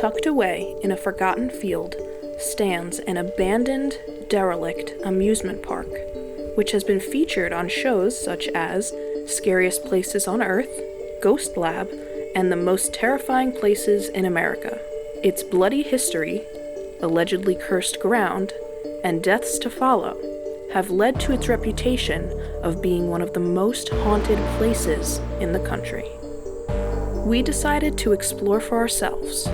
tucked away in a forgotten field, stands an abandoned, derelict amusement park, which has been featured on shows such as Scariest Places on Earth, Ghost Lab, and The Most Terrifying Places in America. Its bloody history, allegedly cursed ground, and deaths to follow have led to its reputation of being one of the most haunted places in the country. We decided to explore for ourselves.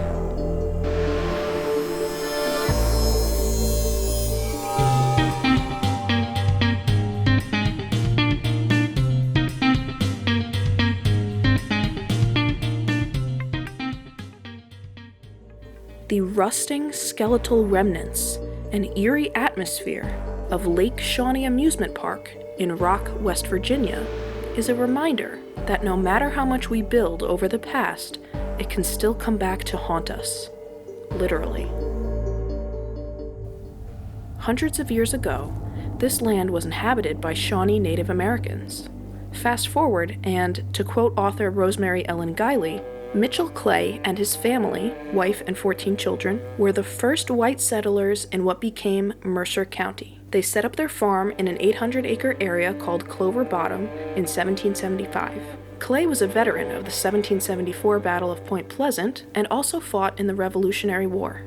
The rusting skeletal remnants and eerie atmosphere of Lake Shawnee Amusement Park in Rock, West Virginia is a reminder that no matter how much we build over the past, it can still come back to haunt us. Literally. Hundreds of years ago, this land was inhabited by Shawnee Native Americans. Fast forward, and to quote author Rosemary Ellen Guiely, Mitchell Clay and his family, wife and 14 children, were the first white settlers in what became Mercer County. They set up their farm in an 800-acre area called Clover Bottom in 1775. Clay was a veteran of the 1774 Battle of Point Pleasant and also fought in the Revolutionary War.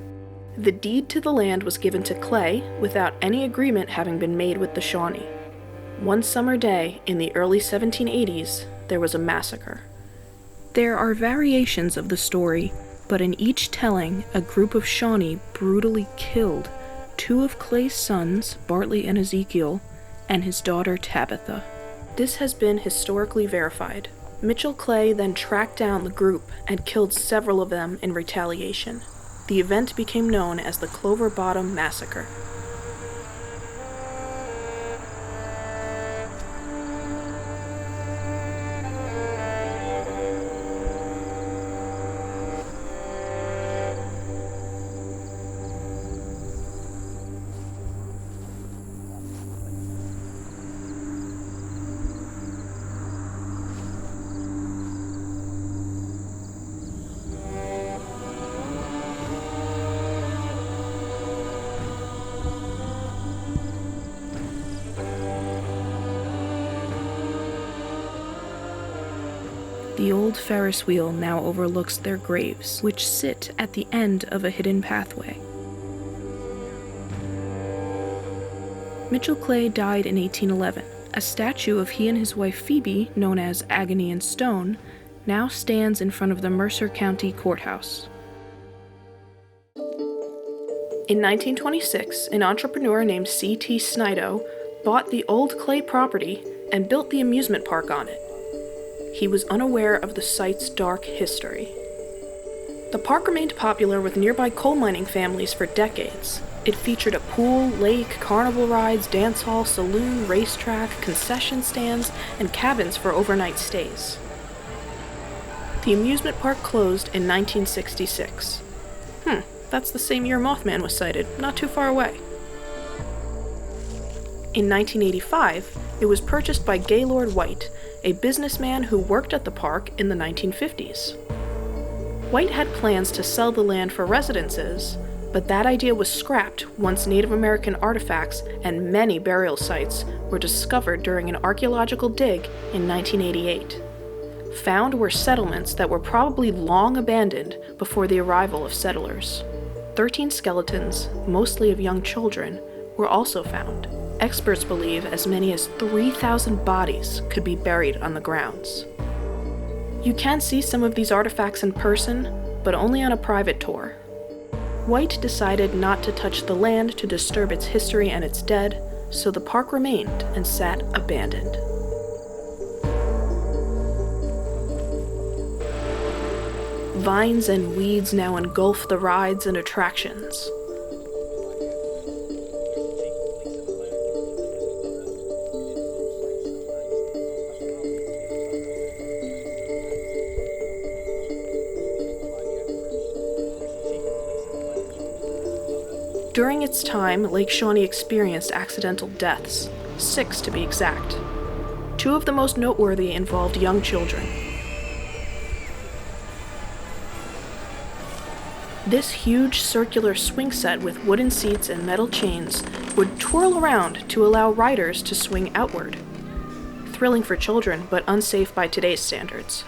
The deed to the land was given to Clay without any agreement having been made with the Shawnee. One summer day in the early 1780s, there was a massacre. There are variations of the story, but in each telling, a group of Shawnee brutally killed two of Clay's sons, Bartley and Ezekiel, and his daughter Tabitha. This has been historically verified. Mitchell Clay then tracked down the group and killed several of them in retaliation. The event became known as the Clover Bottom Massacre. The old Ferris wheel now overlooks their graves, which sit at the end of a hidden pathway. Mitchell Clay died in 1811. A statue of he and his wife Phoebe, known as Agony in Stone, now stands in front of the Mercer County Courthouse. In 1926, an entrepreneur named C.T. Snido bought the old Clay property and built the amusement park on it. He was unaware of the site's dark history. The park remained popular with nearby coal mining families for decades. It featured a pool, lake, carnival rides, dance hall, saloon, racetrack, concession stands, and cabins for overnight stays. The amusement park closed in 1966. That's the same year Mothman was sighted, not too far away. In 1985, it was purchased by Gaylord White, a businessman who worked at the park in the 1950s. White had plans to sell the land for residences, but that idea was scrapped once Native American artifacts and many burial sites were discovered during an archaeological dig in 1988. Found were settlements that were probably long abandoned before the arrival of settlers. 13 skeletons, mostly of young children, were also found. Experts believe as many as 3,000 bodies could be buried on the grounds. You can see some of these artifacts in person, but only on a private tour. White decided not to touch the land to disturb its history and its dead, so the park remained and sat abandoned. Vines and weeds now engulf the rides and attractions. During its time, Lake Shawnee experienced accidental deaths, 6 to be exact. 2 of the most noteworthy involved young children. This huge circular swing set with wooden seats and metal chains would twirl around to allow riders to swing outward. Thrilling for children, but unsafe by today's standards.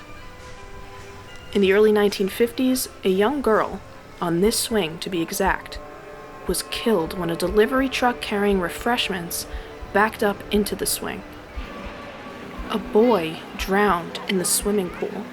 In the early 1950s, a young girl, on this swing to be exact, was killed when a delivery truck carrying refreshments backed up into the swing. A boy drowned in the swimming pool.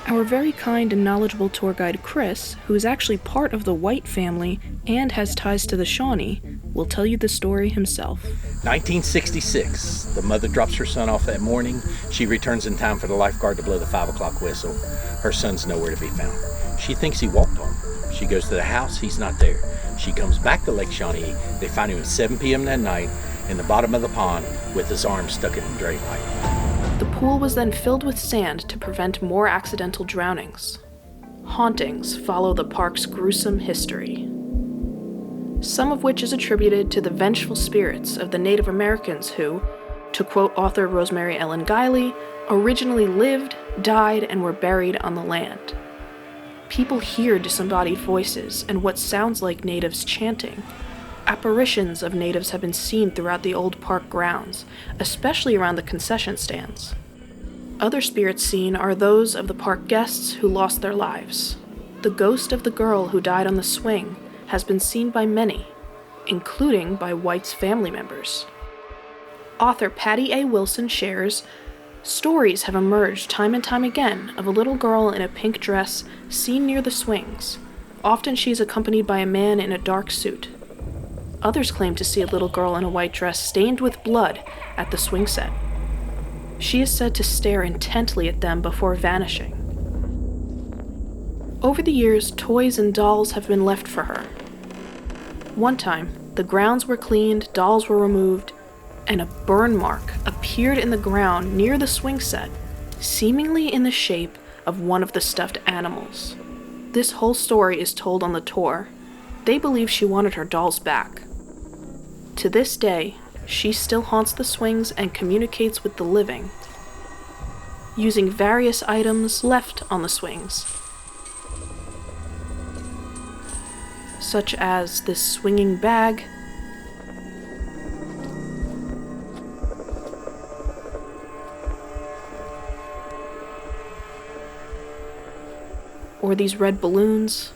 Our very kind and knowledgeable tour guide Chris, who is actually part of the White family and has ties to the Shawnee, will tell you the story himself. 1966. The mother drops her son off that morning. She returns in time for the lifeguard to blow the 5 o'clock whistle. Her son's nowhere to be found. She thinks he walked home. She goes to the house. He's not there. She comes back to Lake Shawnee. They find him at 7 p.m. that night in the bottom of the pond with his arm stuck in the drain pipe. The pool was then filled with sand to prevent more accidental drownings. Hauntings follow the park's gruesome history, some of which is attributed to the vengeful spirits of the Native Americans who, to quote author Rosemary Ellen Guiely, originally lived, died, and were buried on the land. People hear disembodied voices and what sounds like natives chanting. Apparitions of natives have been seen throughout the old park grounds, especially around the concession stands. Other spirits seen are those of the park guests who lost their lives. The ghost of the girl who died on the swing has been seen by many, including by White's family members. Author Patty A. Wilson shares, stories have emerged time and time again of a little girl in a pink dress seen near the swings. Often she is accompanied by a man in a dark suit. Others claim to see a little girl in a white dress stained with blood at the swing set. She is said to stare intently at them before vanishing. Over the years, toys and dolls have been left for her. One time, the grounds were cleaned, dolls were removed, and a burn mark appeared in the ground near the swing set, seemingly in the shape of one of the stuffed animals. This whole story is told on the tour. They believe she wanted her dolls back. To this day, she still haunts the swings and communicates with the living, using various items left on the swings, such as this swinging bag, or these red balloons.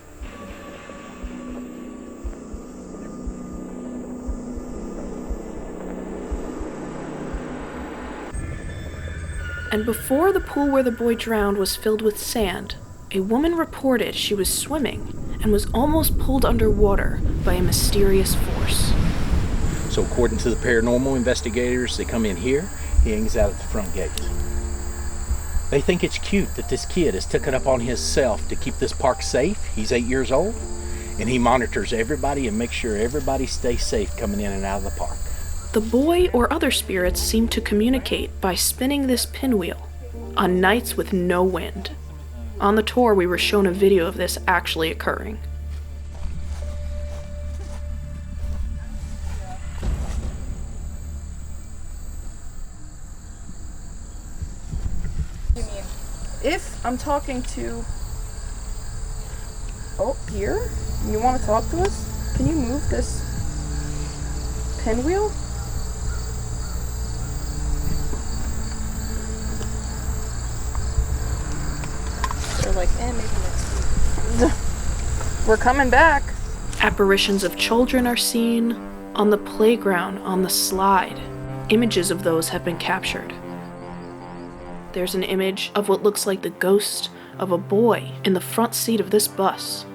And before the pool where the boy drowned was filled with sand, a woman reported she was swimming and was almost pulled underwater by a mysterious force. So according to the paranormal investigators, they come in here, he hangs out at the front gate. They think it's cute that this kid has taken up on himself to keep this park safe. He's 8 years old, and he monitors everybody and makes sure everybody stays safe coming in and out of the park. The boy or other spirits seem to communicate by spinning this pinwheel on nights with no wind. On the tour, we were shown a video of this actually occurring. You mean if I'm talking to here, you want to talk to us? Can you move this pinwheel? They're like, maybe next week. We're coming back. Apparitions of children are seen on the playground, on the slide. Images of those have been captured. There's an image of what looks like the ghost of a boy in the front seat of this bus.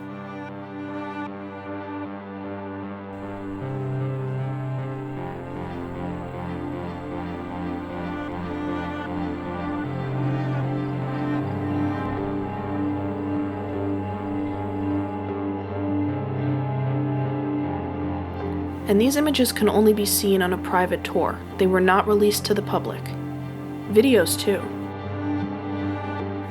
And these images can only be seen on a private tour. They were not released to the public. Videos too.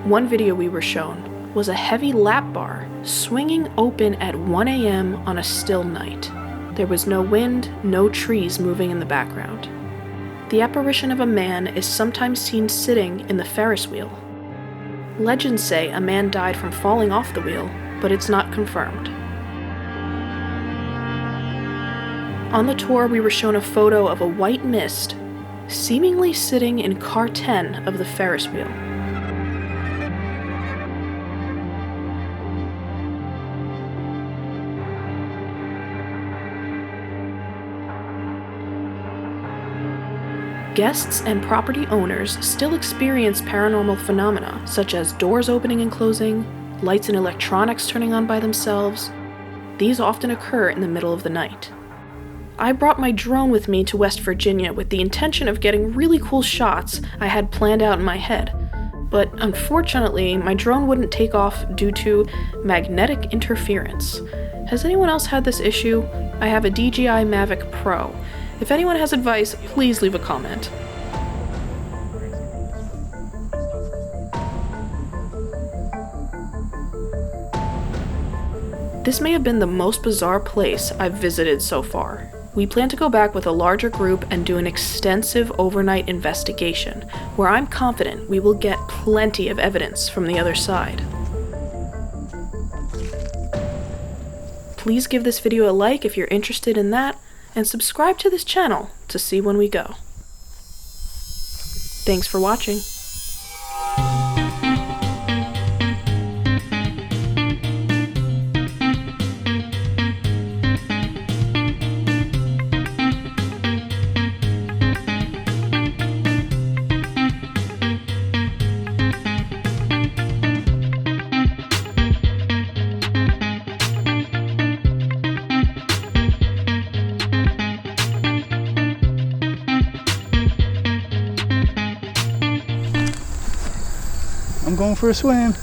One video we were shown was a heavy lap bar swinging open at 1 a.m. on a still night. There was no wind, no trees moving in the background. The apparition of a man is sometimes seen sitting in the Ferris wheel. Legends say a man died from falling off the wheel but it's not confirmed. On the tour, we were shown a photo of a white mist seemingly sitting in car 10 of the Ferris wheel. Guests and property owners still experience paranormal phenomena, such as doors opening and closing, lights and electronics turning on by themselves. These often occur in the middle of the night. I brought my drone with me to West Virginia with the intention of getting really cool shots I had planned out in my head, but unfortunately, my drone wouldn't take off due to magnetic interference. Has anyone else had this issue? I have a DJI Mavic Pro. If anyone has advice, please leave a comment. This may have been the most bizarre place I've visited so far. We plan to go back with a larger group and do an extensive overnight investigation, where I'm confident we will get plenty of evidence from the other side. Please give this video a like if you're interested in that, and subscribe to this channel to see when we go. Thanks for watching. I'm going for a swim.